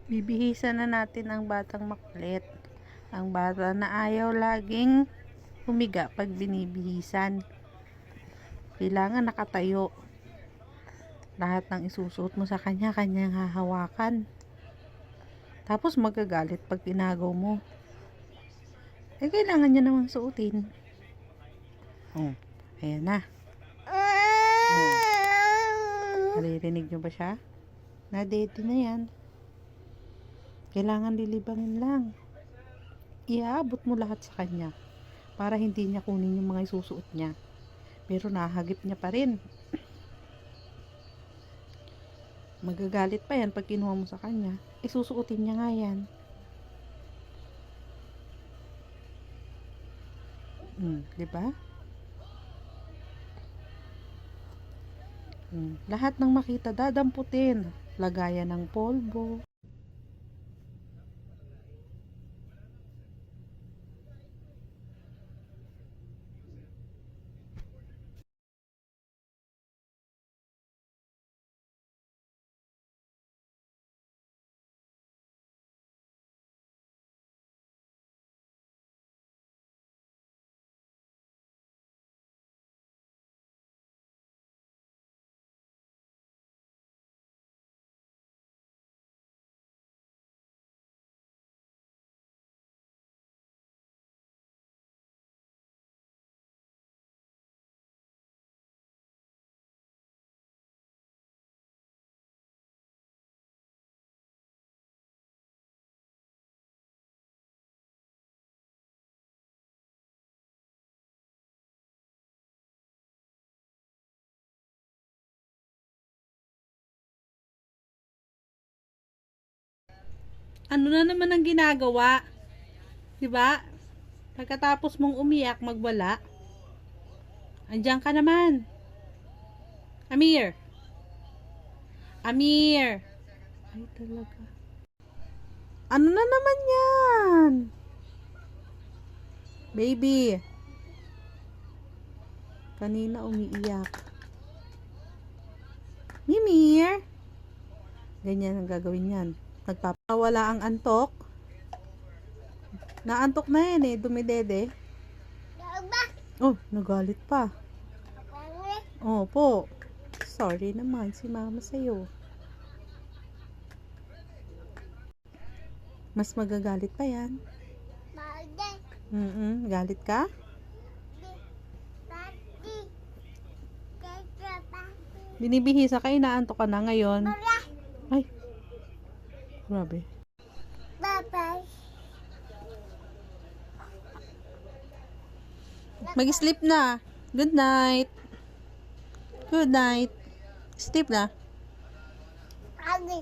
Bibihisan na natin ang batang makulit. Ang bata na ayaw laging humiga pag binibihisan. Kailangan nakatayo. Lahat ng isusuot mo sa kanya, kanyang hahawakan. Tapos magagalit pag tinagaw mo. Eh, kailangan niya namang suotin. Oh, ayan na. Oh. Naririnig niyo ba siya? Nadete na yan. Kailangan lilibangin lang. Iaabot mo lahat sa kanya para hindi niya kunin yung mga isusuot niya. Pero nahagip niya pa rin. Magagalit pa yan pag kinuha mo sa kanya. Isusuotin niya nga yan. Diba? Lahat ng makita dadamputin. Lagayan ng polvo. Ano na naman ang ginagawa? 'Di ba? Pagkatapos mong umiyak, magwala. Andiyan ka naman. Amir. Amir. Ay talaga. Ano na naman 'yan? Baby. Kanina umiiyak. Mimir. Ganyan ang gagawin 'yan. Nagpapawala ang antok. Naantok na yan eh, dumidede. Oh, nagalit pa. Opo. Sorry naman si mama sa'yo. Mas magagalit pa yan. Galit ka? Binibihisa ka, inaantok ka na ngayon. Ay. Grabe. Bye-bye. Mag-sleep na. Good night. Good night. Sleep na. Adi.